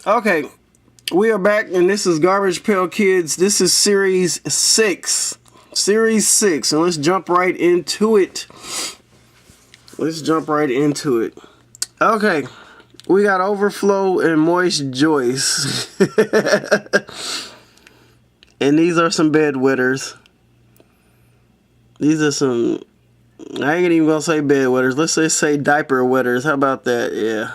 Okay, we are back, and this is Garbage Pail Kids. This is Series 6. Series 6, and let's jump right into it. Okay, we got Overflow and Moist Joyce. And these are some bedwetters. These are some, I ain't even gonna say bedwetters. Let's just say diaper wetters. How about that? Yeah.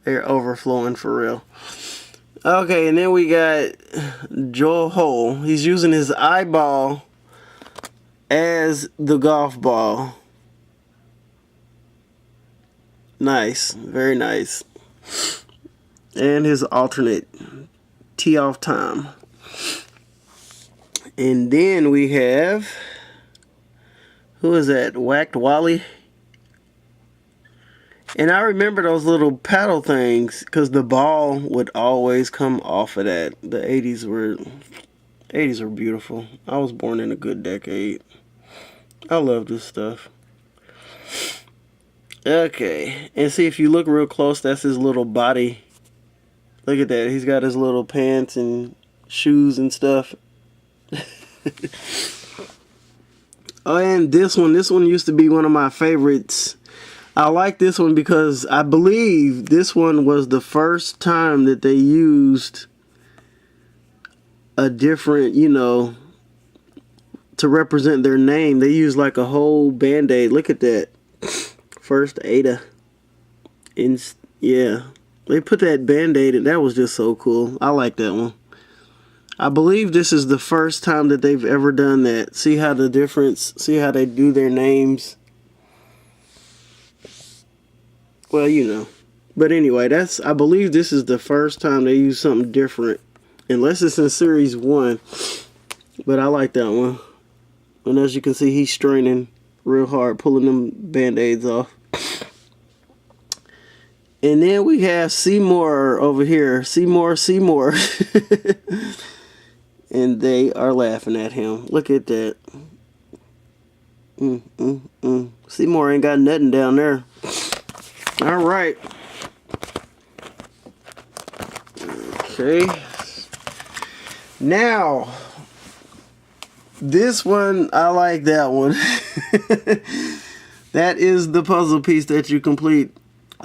They're overflowing for real. Okay, and then we got Joel Hole. He's using his eyeball as the golf ball. Nice. Very nice. And his alternate tee off time. And then we have, who is that? Whacked Wally. And I remember those little paddle things because the ball would always come off of that. The 80s were beautiful. I was born in a good decade. I love this stuff. Okay, and see, if you look real close, that's his little body. Look at that. He's got his little pants and shoes and stuff. Oh, and this one used to be one of my favorites. I like this one because I believe this one was the first time that they used a different, to represent their name. They used like a whole band-aid. Look at that. First Ada. Yeah. They put that band-aid in. That was just so cool. I like that one. I believe this is the first time that they've ever done that. See how the difference, see how they do their names? Well, But anyway, I believe this is the first time they use something different. Unless it's in Series 1. But I like that one. And as you can see, he's straining real hard, pulling them band-aids off. And then we have Seymour over here. Seymour. And they are laughing at him. Look at that. Seymour ain't got nothing down there. All right. Okay. Now, this one, I like that one. That is the puzzle piece that you complete.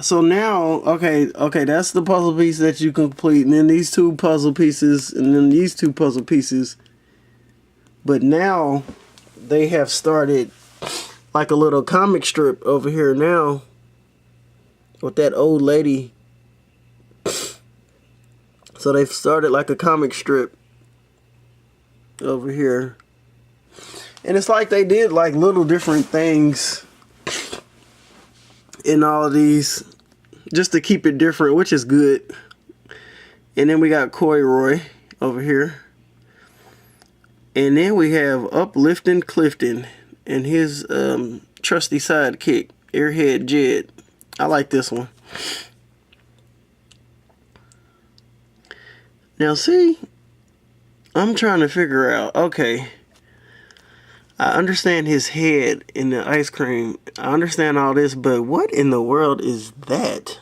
So now, okay, that's the puzzle piece that you complete. And then these two puzzle pieces, and then these two puzzle pieces. But now, they have started like a little comic strip over here now. With that old lady. So they've started like a comic strip over here. And it's like they did like little different things in all of these just to keep it different, which is good. And then we got Coy Roy over here. And then we have Uplifting Clifton and his trusty sidekick, Airhead Jed. I like this one. Now see, I'm trying to figure out, okay, I understand his head in the ice cream. I understand all this, but what in the world is that?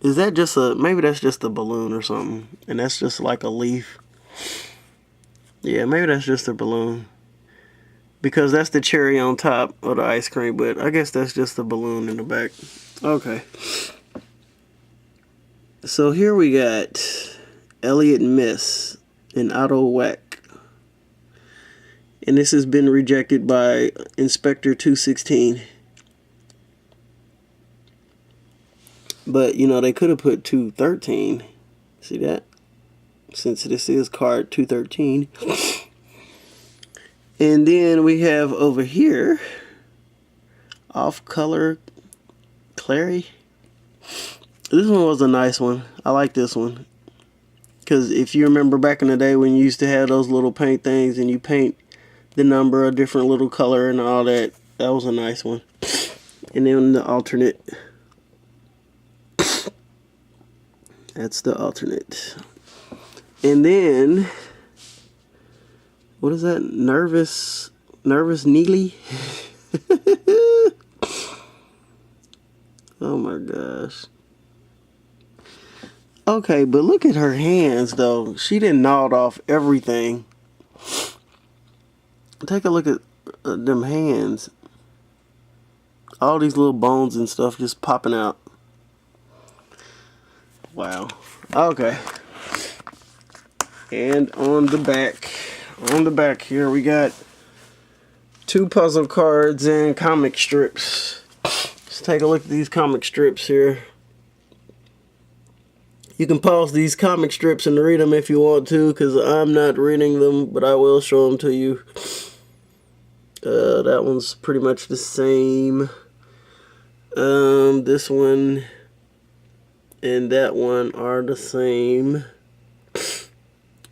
Is that just maybe that's just a balloon or something, and that's just like a leaf. Yeah, maybe that's just a balloon. Because that's the cherry on top of the ice cream, but I guess that's just a balloon in the back. Okay. So here we got Elliot Miss and Otto Wack. And this has been rejected by Inspector 216. But, they could have put 213. See that? Since this is card 213. And then we have over here, Off Color Clary. This one was a nice one. I like this one. Because if you remember back in the day when you used to have those little paint things and you paint the number, a different little color and all that. That was a nice one. And then the alternate. That's the alternate. And then, what is that? Nervous Neely? Oh my gosh. Okay, but look at her hands, though. She didn't gnawed off everything. Take a look at them hands. All these little bones and stuff just popping out. Wow. Okay. And on the back here, we got 2 puzzle cards and comic strips. Let's take a look at these comic strips here. You can pause these comic strips and read them if you want to, because I'm not reading them, but I will show them to you. That one's pretty much the same. This one and that one are the same.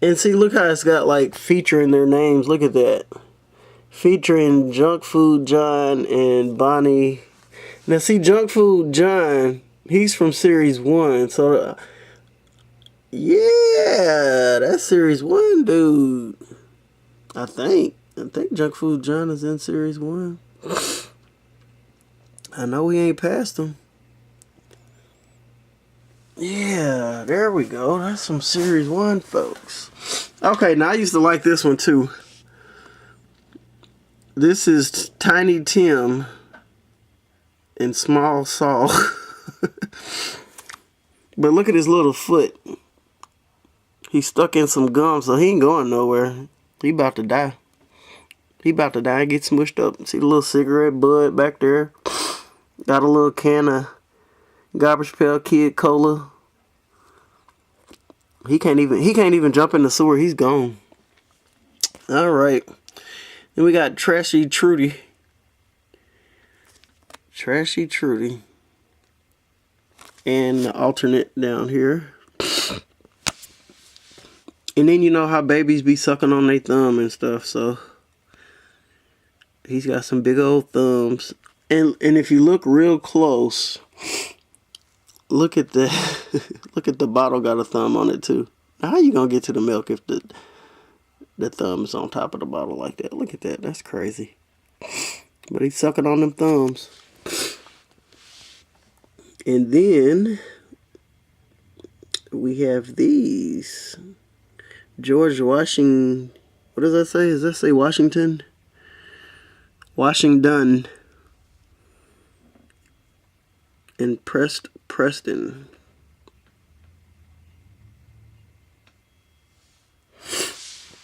And see, look how it's got like featuring their names. Look at that. Featuring Junk Food John and Bonnie. Now see, Junk Food John, he's from Series 1. So, yeah, that's Series 1, dude. I think Junk Food John is in Series 1. I know we ain't passed him. Yeah, there we go. That's some Series 1, folks. Okay, now I used to like this one too. This is Tiny Tim and Small Saul. But look at his little foot. He's stuck in some gum, so he ain't going nowhere. He about to die. He about to die and get smushed up. See the little cigarette butt back there? Got a little can of Garbage Pail Kid Cola. He can't even jump in the sewer. He's gone. Alright. Then we got Trashy Trudy. Trashy Trudy. And the alternate down here. And then you know how babies be sucking on their thumb and stuff, so he's got some big old thumbs. And if you look real close, look at the look at the bottle got a thumb on it too. Now how you gonna get to the milk if the thumb is on top of the bottle like that? Look at that, that's crazy. But he's sucking on them thumbs. And then we have these. George Washington, what does that say? Does that say Washington? Washington. And Preston.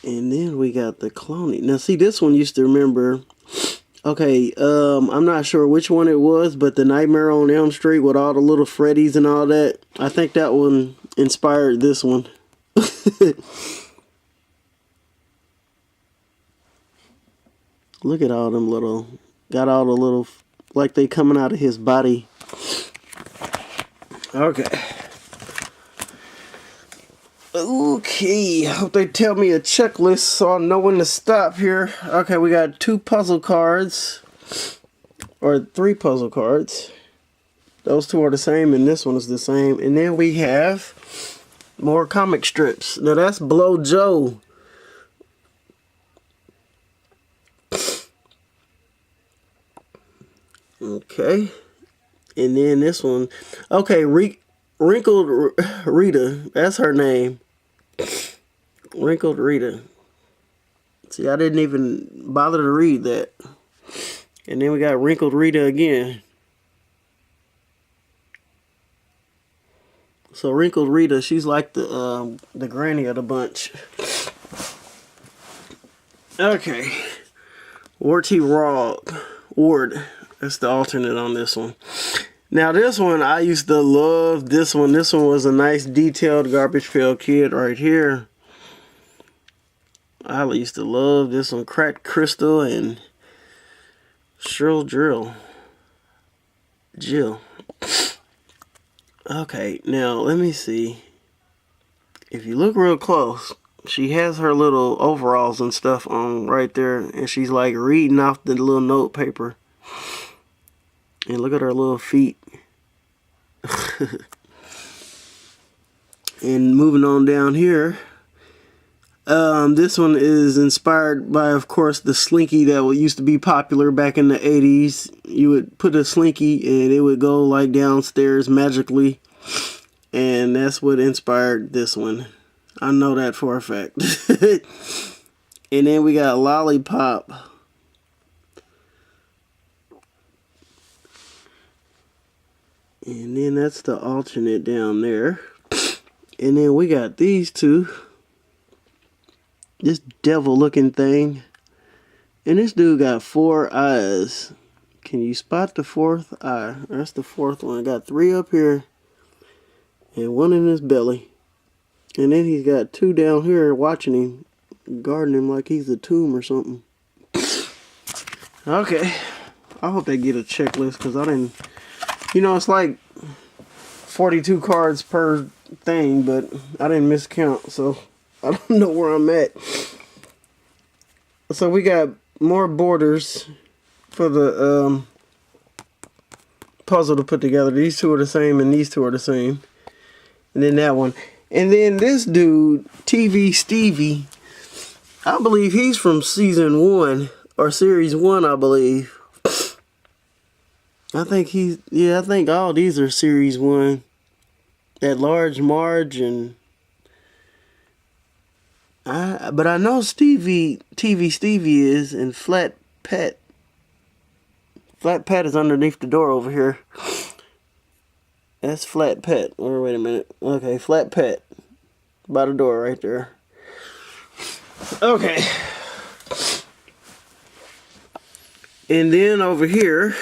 And then we got the cloning. Now see, this one used to remember. Okay, I'm not sure which one it was, but the Nightmare on Elm Street with all the little Freddies and all that. I think that one inspired this one. Look at all them little, got all the little, like they coming out of his body. Okay. Okay, I hope they tell me a checklist so I know when to stop here. Okay, we got 2 puzzle cards, or 3 puzzle cards. Those 2 are the same and this one is the same. And then we have more comic strips. Now that's Blow Joe. Okay. And then this one. Okay, Wrinkled Rita. That's her name. Wrinkled Rita. See, I didn't even bother to read that. And then we got Wrinkled Rita again. So Wrinkled Rita, she's like the granny of the bunch. Okay. Ward. That's the alternate on this one. Now this one, I used to love this one. This one was a nice detailed Garbage Pail Kid right here. I used to love this one. Cracked Crystal and Shrill Jill. Okay, now let me see. If you look real close, she has her little overalls and stuff on right there. And she's like reading off the little note paper. And look at her little feet. And moving on down here. This one is inspired by, of course, the Slinky that used to be popular back in the 80s. You would put a Slinky and it would go like downstairs magically. And that's what inspired this one. I know that for a fact. And then we got Lollipop. And then that's the alternate down there. And then we got these two. This devil looking thing. And this dude got 4 eyes. Can you spot the 4th eye? That's the 4th one. I got 3 up here. And 1 in his belly. And then he's got 2 down here watching him. Guarding him like he's a tomb or something. Okay. I hope they get a checklist because I didn't... You know, it's like 42 cards per thing, but I didn't miscount, so I don't know where I'm at. So we got more borders for the puzzle to put together. These 2 are the same and these 2 are the same. And then that one. And then this dude, TV Stevie, I believe he's from season 1 or series 1, I believe. I think all these are series 1. That Large Marge and but I know TV Stevie is, and Flat Pat. Flat Pat is underneath the door over here. That's Flat Pat. Or wait a minute. Okay, Flat Pat. By the door right there. Okay. And then over here,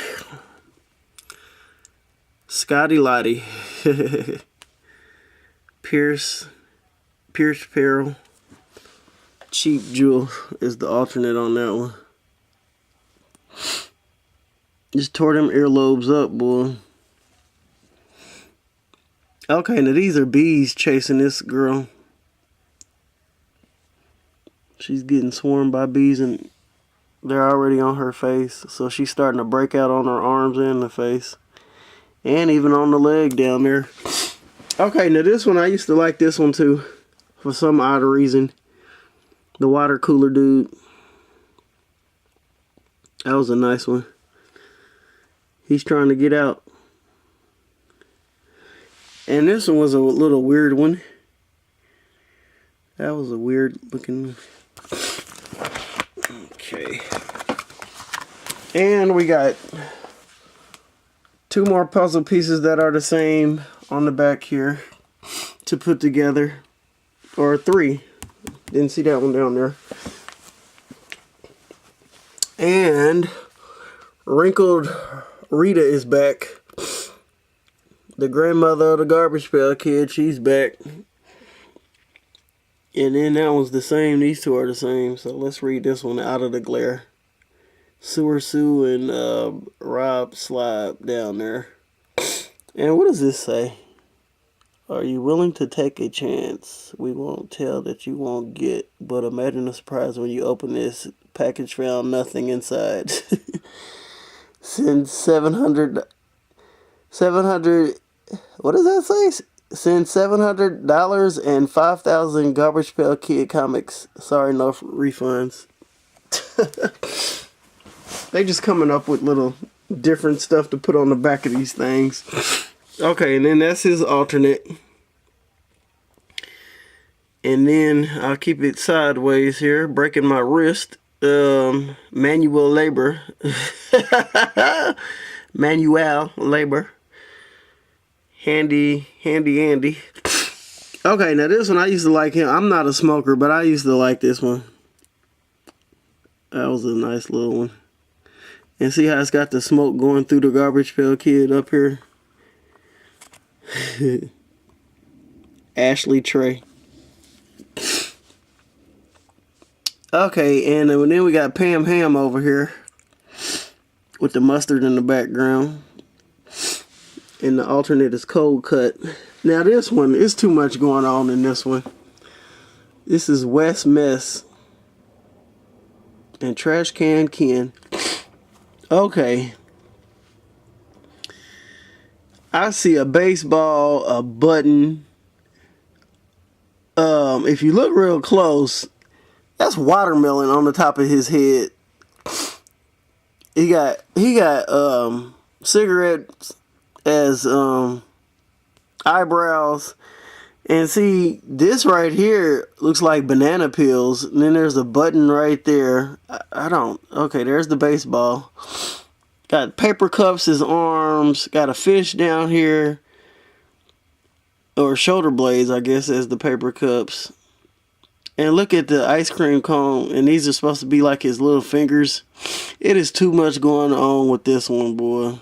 Scotty Lottie. Pierce Pail. Cheap Jewel is the alternate on that one. Just tore them earlobes up, boy. Okay, now these are bees chasing this girl. She's getting swarmed by bees and they're already on her face. So she's starting to break out on her arms and the face. And even on the leg down there. Okay, now this one, I used to like this one too. For some odd reason. The water cooler dude. That was a nice one. He's trying to get out. And this one was a little weird one. That was a weird looking. Okay. And we got 2 more puzzle pieces that are the same on the back here to put together. Or 3. Didn't see that one down there. And Wrinkled Rita is back. The grandmother of the Garbage Pail Kid, she's back. And then that one's the same. These 2 are the same. So let's read this one, Out of the Glare. Sewer Sue and Rob Slob down there. And what does this say? Are you willing to take a chance? We won't tell that you won't get, but imagine the surprise when you open this package, found nothing inside. Send 700, what does that say? Send $700 and 5,000 Garbage Pail Kid comics. Sorry, no refunds. They just coming up with little different stuff to put on the back of these things. Okay, and then that's his alternate. And then I'll keep it sideways here, breaking my wrist. Manual labor. Manual labor. Handy Andy. Okay, now this one I used to like him. I'm not a smoker, but I used to like this one. That was a nice little one. And see how it's got the smoke going through the Garbage Pail Kid up here? Ashley Trey. Okay, and then we got Pam Ham over here with the mustard in the background. And the alternate is Cold Cut. Now this one, is too much going on in this one. This is West Mess and Trash Can Ken. Okay. I see a baseball, a button. If you look real close, that's watermelon on the top of his head. He got cigarettes as eyebrows. And see, this right here looks like banana peels. And then there's a button right there. I don't... Okay, there's the baseball. Got paper cups as arms. Got a fish down here. Or shoulder blades, I guess, as the paper cups. And look at the ice cream cone. And these are supposed to be like his little fingers. It is too much going on with this one, boy.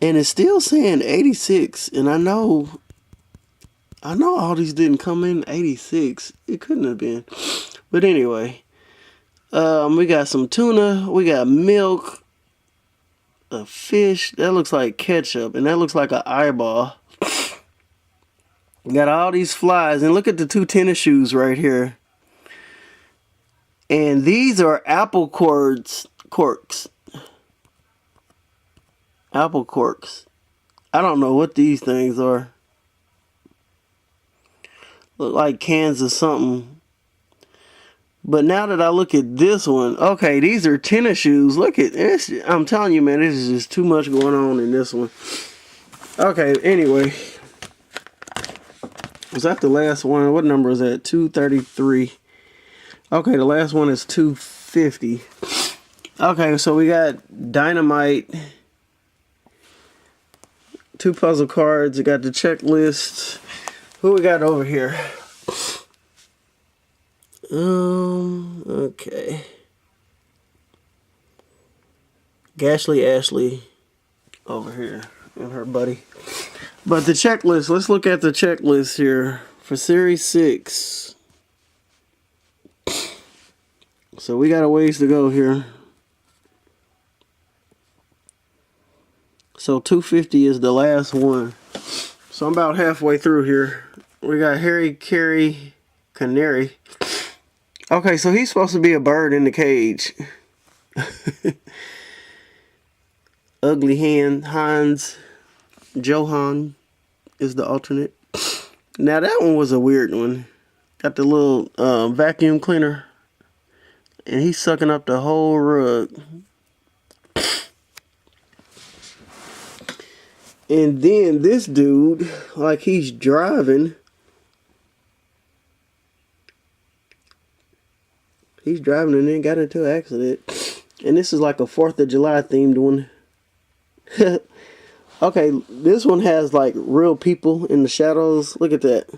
And it's still saying 86. And I know all these didn't come in 86. It couldn't have been. But anyway. We got some tuna. We got milk. A fish. That looks like ketchup. And that looks like an eyeball. Got all these flies. And look at the 2 tennis shoes right here. And these are apple corks. Apple corks. I don't know what these things are. Look like cans of something. But now that I look at this one, okay, these are tennis shoes. Look at this. I'm telling you, man, this is just too much going on in this one. Okay, anyway. Was that the last one? What number is that? 233. Okay, the last one is 250. Okay, so we got dynamite. 2 puzzle cards. We got the checklist. Who we got over here? Okay. Ashley over here and her buddy. But the checklist, let's look at the checklist here for Series 6. So we got a ways to go here. So 250 is the last one. So I'm about halfway through here. We got Harry Carey Canary. Okay, so he's supposed to be a bird in the cage. Ugly Hans Johan is the alternate. Now that one was a weird one. Got the little vacuum cleaner. And he's sucking up the whole rug. And then this dude, like he's driving. He's driving and then got into an accident. And this is like a 4th of July themed one. Okay, this one has like real people in the shadows. Look at that.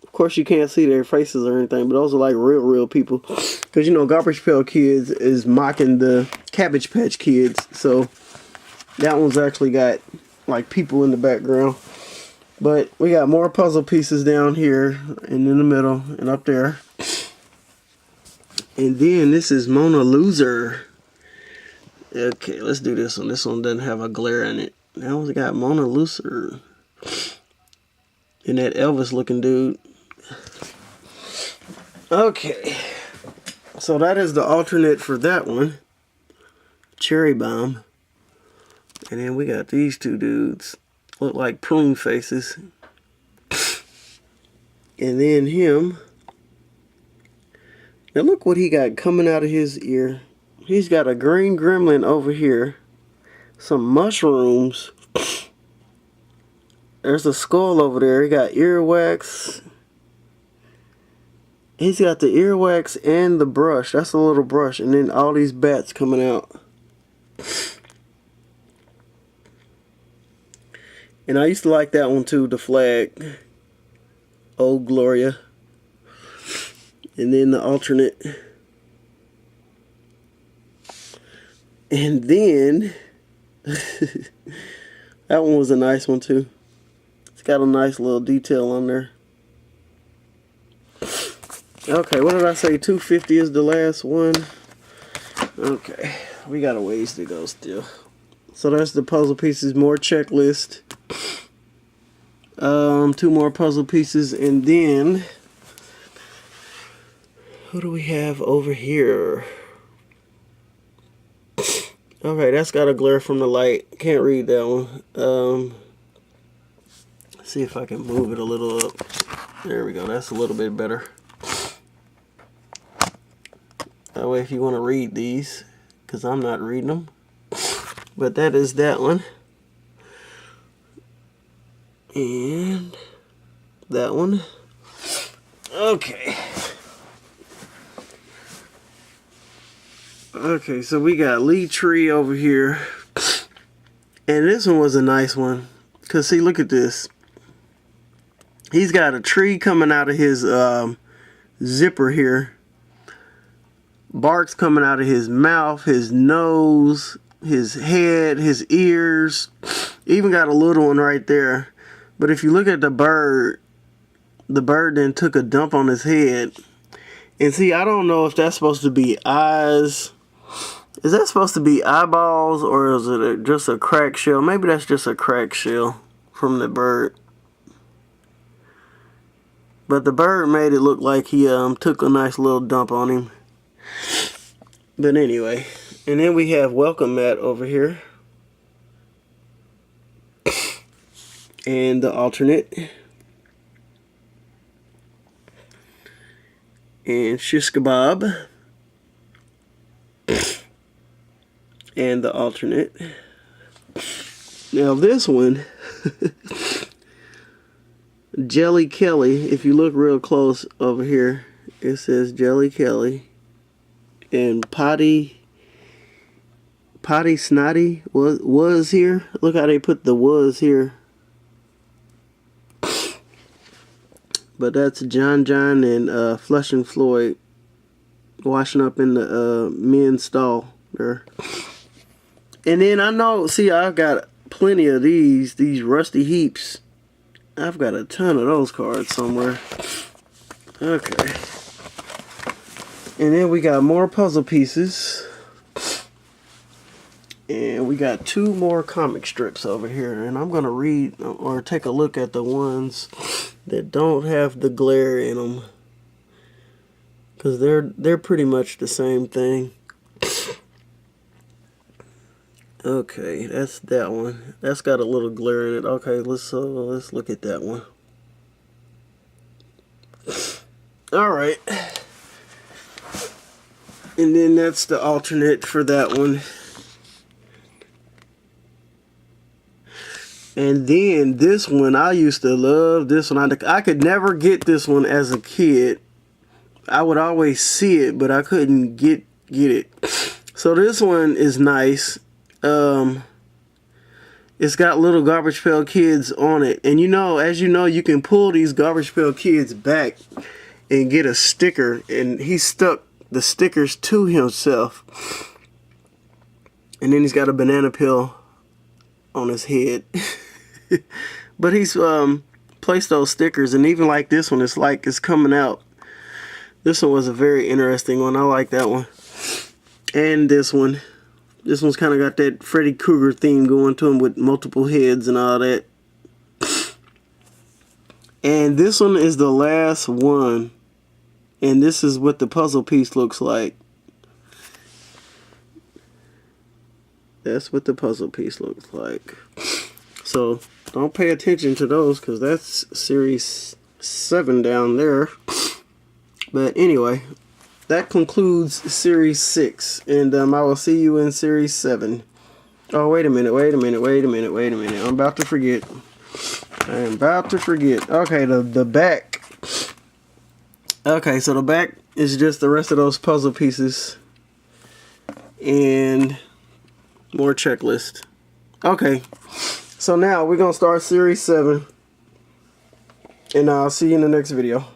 Of course you can't see their faces or anything, but those are like real people. Because you know Garbage Pail Kids is mocking the Cabbage Patch Kids. So that one's actually got like people in the background. But we got more puzzle pieces down here and in the middle and up there. And then this is Mona Loser. Okay, let's do this one. This one doesn't have a glare in it. That one's got Mona Loser. And that Elvis looking dude. Okay. So that is the alternate for that one. Cherry Bomb. And then we got these 2 dudes. Look like prune faces. And then him. Now look what he got coming out of his ear. He's got a green gremlin over here. Some mushrooms. There's a skull over there. He got earwax. He's got the earwax and the brush. That's a little brush. And then all these bats coming out. And I used to like that one too, the flag. Oh, Gloria. And then the alternate. And then that one was a nice one too. It's got a nice little detail on there. Okay, what did I say? 250 is the last one. Okay, we got a ways to go still. So that's the puzzle pieces, more checklist. 2 more puzzle pieces, and then who do we have over here? Okay, that's got a glare from the light. Can't read that one. Let's see if I can move it a little up. There we go. That's a little bit better. That way if you want to read these, because I'm not reading them. But that is that one. And that one. Okay. Okay, so we got Lee Tree over here. And this one was a nice one. Because, see, look at this. He's got a tree coming out of his zipper here. Bark's coming out of his mouth, his nose, his head, his ears. Even got a little one right there. But if you look at the bird then took a dump on his head. And see, I don't know if that's supposed to be eyes. Is that supposed to be eyeballs, or is it just a cracked shell? Maybe that's just a cracked shell from the bird. But the bird made it look like he took a nice little dump on him. But anyway, and then we have welcome mat over here. And the alternate. And shish kebab. And the alternate. Now this one, Jelly Kelly, if you look real close over here, it says Jelly Kelly. And Potty Snotty was here. Look how they put the was here. But that's John and Flush and Floyd washing up in the men's stall there. And then I know, see, I've got plenty of these rusty heaps. I've got a ton of those cards somewhere. Okay. And then we got more puzzle pieces. And we got 2 more comic strips over here. And I'm going to read or take a look at the ones that don't have the glare in them. Because they're pretty much the same thing. Okay, that's that one. That's got a little glare in it. Okay, let's look at that one. All right. And then that's the alternate for that one. And then this one, I used to love this one. I could never get this one as a kid. I would always see it, but I couldn't get it. So this one is nice. It's got little Garbage Pail Kids on it. And you know, as you know, you can pull these Garbage Pail Kids back and get a sticker. And he stuck the stickers to himself. And then he's got a banana peel on his head. But he's placed those stickers. And even like this one, it's like it's coming out. This one was a very interesting one. I like that one. And this one. This one's kind of got that Freddy Krueger theme going to him with multiple heads and all that. And this one is the last one. And this is what the puzzle piece looks like. That's what the puzzle piece looks like. So don't pay attention to those because that's series 7 down there. But anyway, that concludes series 6, and I will see you in series 7. Oh, wait a minute. I'm about to forget. Okay, the back. Okay, so the back is just the rest of those puzzle pieces and more checklist. Okay, so now we're going to start series 7, and I'll see you in the next video.